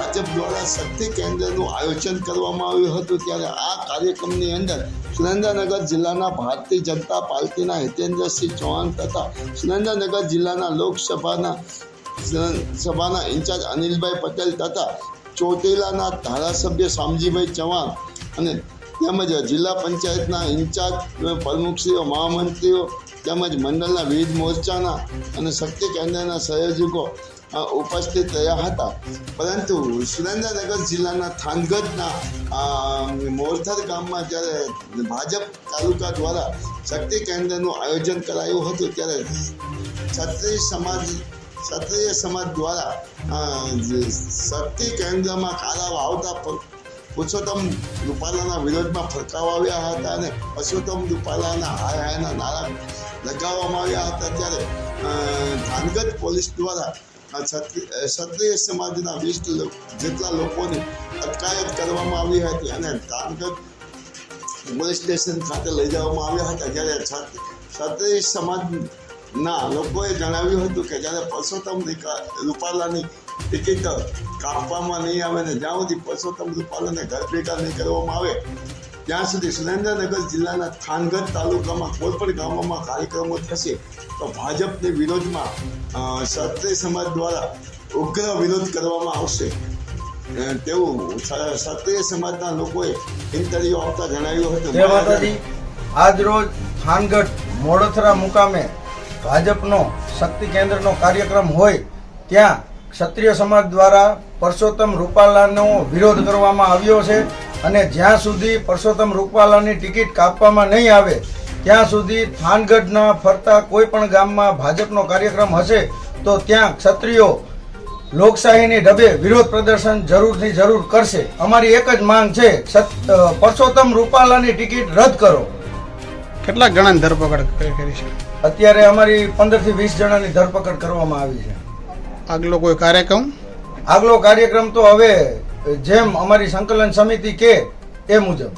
ભાજપ દ્વારા શક્તિ કેન્દ્રનું આયોજન કરવામાં આવ્યું હતું। ત્યારે આ કાર્યક્રમની અંદર સુરેન્દ્રનગર જિલ્લાના ભારતીય જનતા પાર્ટીના હિતેન્દ્રસિંહ ચૌહાણ તથા સુરેન્દ્રનગર જિલ્લાના લોકસભાના ઇન્ચાર્જ અનિલભાઈ પટેલ તથા ચોટીલાના ધારાસભ્ય શામજીભાઈ ચૌહાણ અને તેમજ જિલ્લા પંચાયતના ઇન્ચાર્જ પ્રમુખશ્રીઓ, મહામંત્રીઓ તેમજ મંડળના વિવિધ મોરચાના અને શક્તિ કેન્દ્રના સંયોજકો ઉપસ્થિત રહ્યા હતા। પરંતુ સુરેન્દ્રનગર જિલ્લાના થાનગઢના મોરથર ગામમાં જ્યારે ભાજપ તાલુકા દ્વારા શક્તિ કેન્દ્રનું આયોજન કરાયું હતું ત્યારે ક્ષત્રિય સમાજ દ્વારા શક્તિ કેન્દ્રમાં કારા વાવતા પુરુષોત્તમ રૂપાલાના વિરોધમાં ફરકાવ્યા હતા અને પુરુષોત્તમ રૂપાલાના હાયના નારા લગાવવામાં આવ્યા હતા। ત્યારે થાનગઢ પોલીસ દ્વારા ક્ષત્રિય સમાજના 20 જેટલા લોકોની અટકાયત કરવામાં આવી હતી અને થાનગઢ પોલીસ સ્ટેશન ખાતે લઈ જવામાં આવ્યા હતા। જ્યારે ક્ષત્રિય સમાજના લોકોએ જણાવ્યું હતું કે જ્યારે પુરુષોત્તમ રૂપાલાની ટિકિટ કાપવામાં નહીં આવે ને જ્યાં સુધી પુરુષોત્તમ રૂપાલાને ઘર ભેગા નહીં કરવામાં આવે ત્યાં સુધી સુરેન્દ્રનગર જિલ્લાના થાનગઢ તાલુકામાં કોઈ પણ ગામોમાં કાર્યક્રમો થશે તો ભાજપની વિરોધમાં ક્ષત્રિય સમાજ દ્વારા ઉગ્ર વિરોધ કરવામાં આવશે તેવું ક્ષત્રિય સમાજના લોકોએ ઇન્ટરવ્યુ આપતા જણાવ્યું હતું। આજ રોજ થાનગઢ મોડોથરા મુકામે ભાજપનો શક્તિ કેન્દ્રનો કાર્યક્રમ હોય ત્યાં ક્ષત્રિય સમાજ દ્વારા પુરુષોત્તમ રૂપાલાનો વિરોધ કરવામાં આવ્યો છે અને જ્યાં સુધી પુરુષોત્તમ રૂપાલાની ટિકિટ કાપવામાં નહીં આવે ત્યાં સુધી થાનગઢના ફરતા કોઈ પણ ગામમાં ભાજપનો કાર્યક્રમ હશે તો ત્યાં ક્ષત્રિયો લોકશાહીની ઢબે વિરોધ પ્રદર્શન જરૂરથી જરૂર કરશે। અમારી એક જ માંગ છે, પુરુષોત્તમ રૂપાલાની ટિકિટ રદ કરો। કેટલા જણાની ધરપકડ કરી છે? અત્યારે અમારી 15 થી 20 જણાની ધરપકડ કરવામાં આવી છે। આગલો કોઈ કાર્યક્રમ? આગલો કાર્યક્રમ તો હવે જેમ અમારી સંકલન સમિતિ કે એ મુજબ।